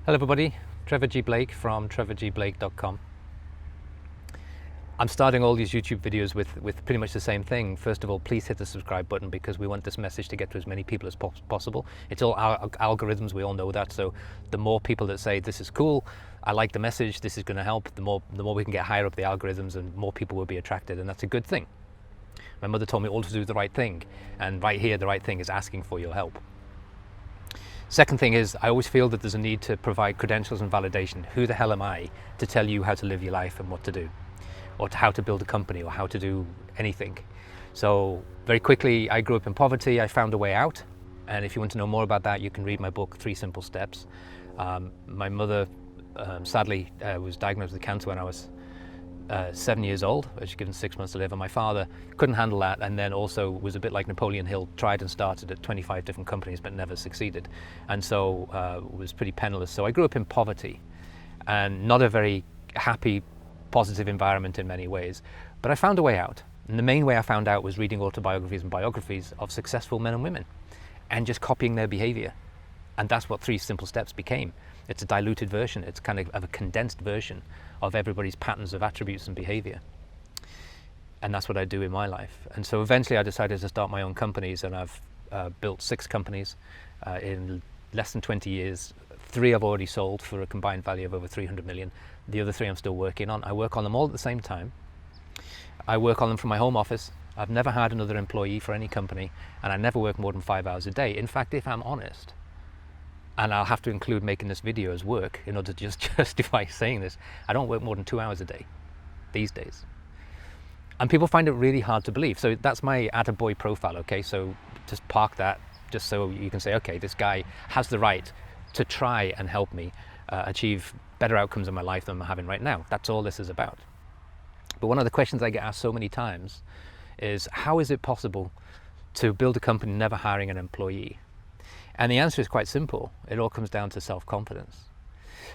Hello everybody, Trevor G. Blake from trevorgblake.com. I'm starting all these YouTube videos with pretty much the same thing. First of all, please hit the subscribe button because we want this message to get to as many people as possible. It's all algorithms, we all know that, so the more people that say this is cool, I like the message, this is going to help, the more we can get higher up the algorithms and more people will be attracted, and that's a good thing. My mother told me all to do the right thing, and right here the right thing is asking for your help. Second thing is, I always feel that there's a need to provide credentials and validation. Who the hell am I to tell you how to live your life and what to do, or how to build a company, or how to do anything? So very quickly, I grew up in poverty. I found a way out, and if you want to know more about that, you can read my book, 3 Simple Steps. My mother sadly was diagnosed with cancer when I was 7 years old. I was given 6 months to live, and my father couldn't handle that, and then also was a bit like Napoleon Hill, tried and started at 25 different companies but never succeeded, and so was pretty penniless. So I grew up in poverty and not a very happy, positive environment in many ways, but I found a way out, and the main way I found out was reading autobiographies and biographies of successful men and women and just copying their behavior. And that's what 3 Simple Steps became. It's a diluted version. It's kind of a condensed version of everybody's patterns of attributes and behavior. And that's what I do in my life. And so eventually I decided to start my own companies, and I've built 6 companies in less than 20 years. 3 I've already sold for a combined value of over 300 million. The other 3 I'm still working on. I work on them all at the same time. I work on them from my home office. I've never had another employee for any company, and I never work more than 5 hours a day. In fact, if I'm honest, and I'll have to include making this video as work in order to just justify saying this, I don't work more than 2 hours a day these days. And people find it really hard to believe. So that's my attaboy profile, okay? So just park that, just so you can say, okay, this guy has the right to try and help me achieve better outcomes in my life than I'm having right now. That's all this is about. But one of the questions I get asked so many times is, how is it possible to build a company never hiring an employee? And the answer is quite simple. It all comes down to self-confidence.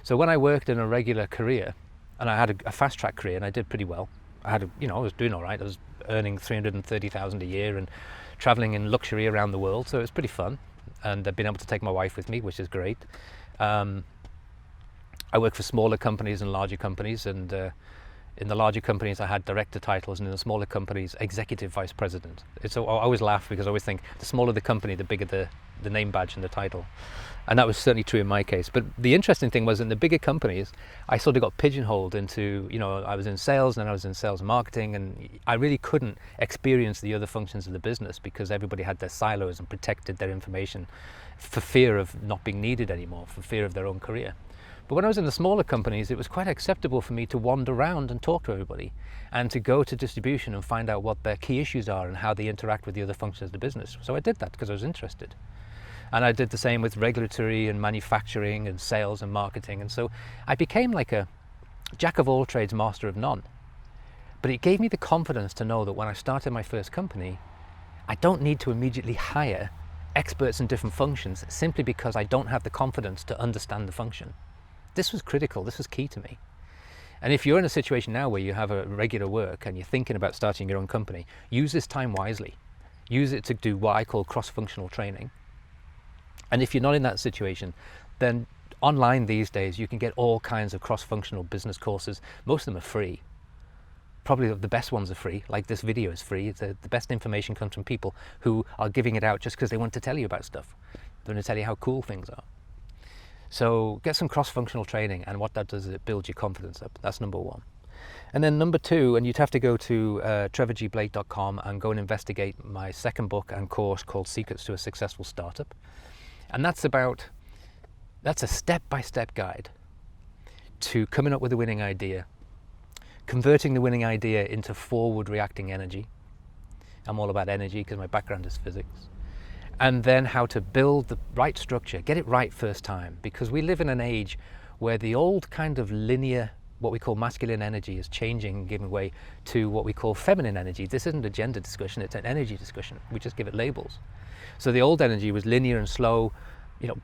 So when I worked in a regular career, and I had a fast-track career, and I did pretty well. I was doing all right. I was earning 330,000 a year and traveling in luxury around the world, so it was pretty fun. And I've been able to take my wife with me, which is great. I work for smaller companies and larger companies, and in the larger companies I had director titles, and in the smaller companies executive vice president. I always laugh because I always think the smaller the company, the bigger the name badge and the title, and that was certainly true in my case. But the interesting thing was, in the bigger companies I sort of got pigeonholed into, I was in sales, and then I was in sales and marketing, and I really couldn't experience the other functions of the business because everybody had their silos and protected their information for fear of not being needed anymore, for fear of their own career. But when I was in the smaller companies, it was quite acceptable for me to wander around and talk to everybody, and to go to distribution and find out what their key issues are and how they interact with the other functions of the business. So I did that because I was interested. And I did the same with regulatory and manufacturing and sales and marketing. And so I became like a jack of all trades, master of none. But it gave me the confidence to know that when I started my first company, I don't need to immediately hire experts in different functions simply because I don't have the confidence to understand the function. This was critical, this was key to me. And if you're in a situation now where you have a regular work and you're thinking about starting your own company, use this time wisely. Use it to do what I call cross-functional training. And if you're not in that situation, then online these days you can get all kinds of cross-functional business courses. Most of them are free. Probably the best ones are free, like this video is free. The best information comes from people who are giving it out just because they want to tell you about stuff. They want to tell you how cool things are. So get some cross-functional training, and what that does is it builds your confidence up. That's number 1. And then number 2, and you'd have to go to trevorgblake.com and go and investigate my second book and course called Secrets to a Successful Startup. And that's a step-by-step guide to coming up with a winning idea, converting the winning idea into forward reacting energy. I'm all about energy because my background is physics. And then how to build the right structure, get it right first time, because we live in an age where the old kind of linear, what we call masculine energy, is changing and giving way to what we call feminine energy. This isn't a gender discussion, it's an energy discussion. We just give it labels. So the old energy was linear and slow,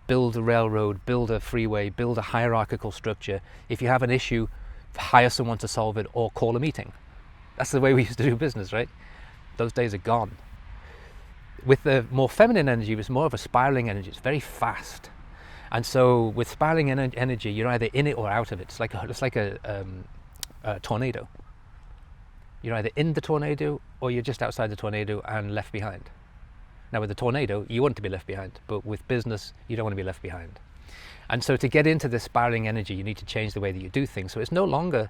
build a railroad, build a freeway, build a hierarchical structure. If you have an issue, hire someone to solve it or call a meeting. That's the way we used to do business, right? Those days are gone. With the more feminine energy, it's more of a spiraling energy. It's very fast. And so with spiraling energy, you're either in it or out of it. It's like a tornado. You're either in the tornado or you're just outside the tornado and left behind. Now with a tornado, you want to be left behind, but with business, you don't want to be left behind. And so to get into this spiraling energy, you need to change the way that you do things. So it's no longer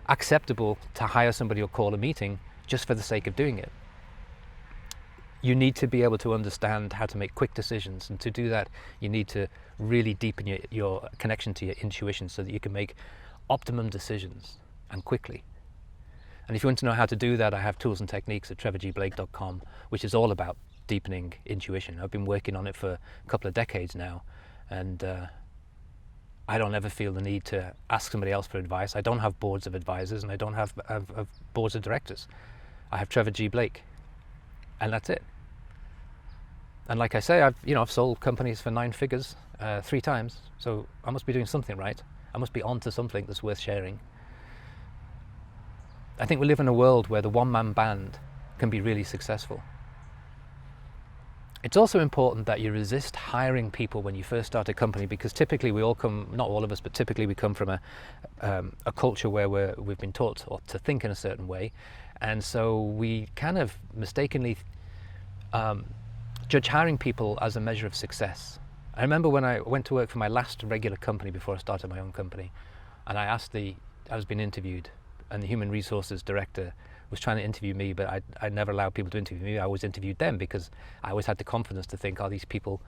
acceptable to hire somebody or call a meeting just for the sake of doing it. You need to be able to understand how to make quick decisions. And to do that, you need to really deepen your connection to your intuition so that you can make optimum decisions and quickly. And if you want to know how to do that, I have tools and techniques at trevorgblake.com, which is all about deepening intuition. I've been working on it for a couple of decades now, and I don't ever feel the need to ask somebody else for advice. I don't have boards of advisors, and I don't have boards of directors. I have Trevor G. Blake, and that's it. And like I say, I've sold companies for 9 figures 3 times, so I must be doing something right. I must be onto something that's worth sharing. I think we live in a world where the one-man band can be really successful. It's also important that you resist hiring people when you first start a company, because typically we all come, not all of us, but typically we come from a culture where we've been taught to think in a certain way, and so we kind of mistakenly judge hiring people as a measure of success. I remember when I went to work for my last regular company before I started my own company, and I was being interviewed, and the human resources director was trying to interview me, but I never allowed people to interview me. I always interviewed them because I always had the confidence to think, are these people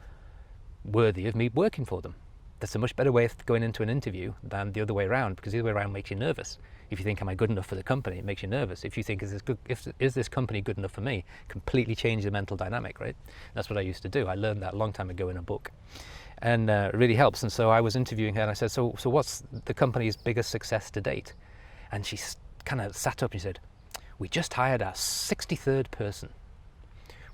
worthy of me working for them? That's a much better way of going into an interview than the other way around, because the other way around makes you nervous. If you think, am I good enough for the company? It makes you nervous. If you think, is this company good enough for me? Completely change the mental dynamic, right? That's what I used to do. I learned that a long time ago in a book, and it really helps. And so I was interviewing her, and I said, so what's the company's biggest success to date? And she kind of sat up and she said, we just hired our 63rd person.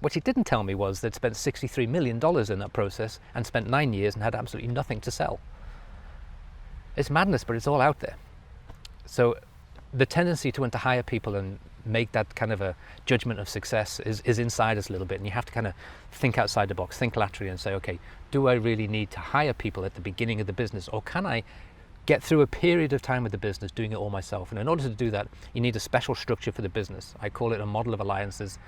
What she didn't tell me was they'd spent $63 million in that process and spent 9 years and had absolutely nothing to sell. It's madness, but it's all out there. So the tendency to want to hire people and make that kind of a judgment of success is inside us a little bit, and you have to kind of think outside the box, think laterally and say, okay, do I really need to hire people at the beginning of the business, or can I get through a period of time with the business doing it all myself? And in order to do that, you need a special structure for the business. I call it a model of alliances.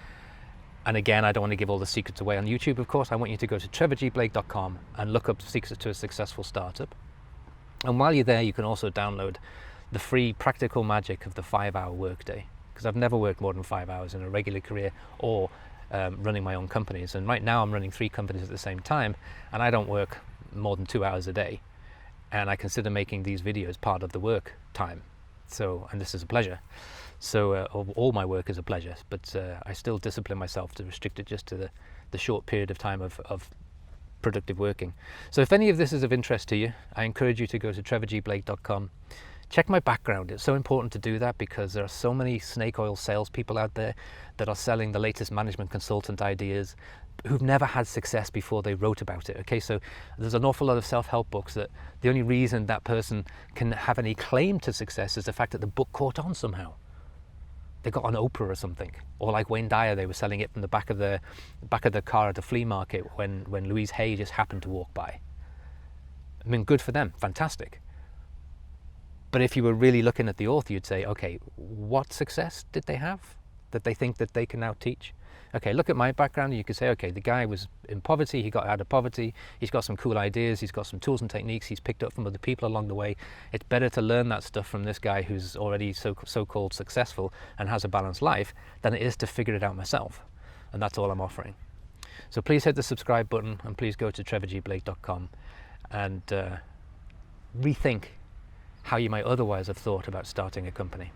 And again, I don't want to give all the secrets away on YouTube, of course. I want you to go to trevorgblake.com and look up Secrets to a Successful Startup. And while you're there, you can also download the free practical magic of the 5-hour workday, because I've never worked more than 5 hours in a regular career or running my own companies. And right now I'm running 3 companies at the same time, and I don't work more than 2 hours a day. And I consider making these videos part of the work time. So, and this is a pleasure. So all my work is a pleasure, but I still discipline myself to restrict it just to the short period of time of productive working. So if any of this is of interest to you, I encourage you to go to trevorgblake.com. Check my background. It's so important to do that, because there are so many snake oil salespeople out there that are selling the latest management consultant ideas who've never had success before they wrote about it. Okay, so there's an awful lot of self-help books that the only reason that person can have any claim to success is the fact that the book caught on somehow. They got on Oprah or something, or like Wayne Dyer, they were selling it from the back of their car at a flea market when Louise Hay just happened to walk by. I mean, good for them, fantastic. But if you were really looking at the author, you'd say, okay, what success did they have that they think that they can now teach? Okay, look at my background, and you could say, okay, the guy was in poverty, he got out of poverty, he's got some cool ideas, he's got some tools and techniques he's picked up from other people along the way. It's better to learn that stuff from this guy who's already so-called successful and has a balanced life than it is to figure it out myself. And that's all I'm offering. So please hit the subscribe button, and please go to trevorgblake.com and rethink how you might otherwise have thought about starting a company.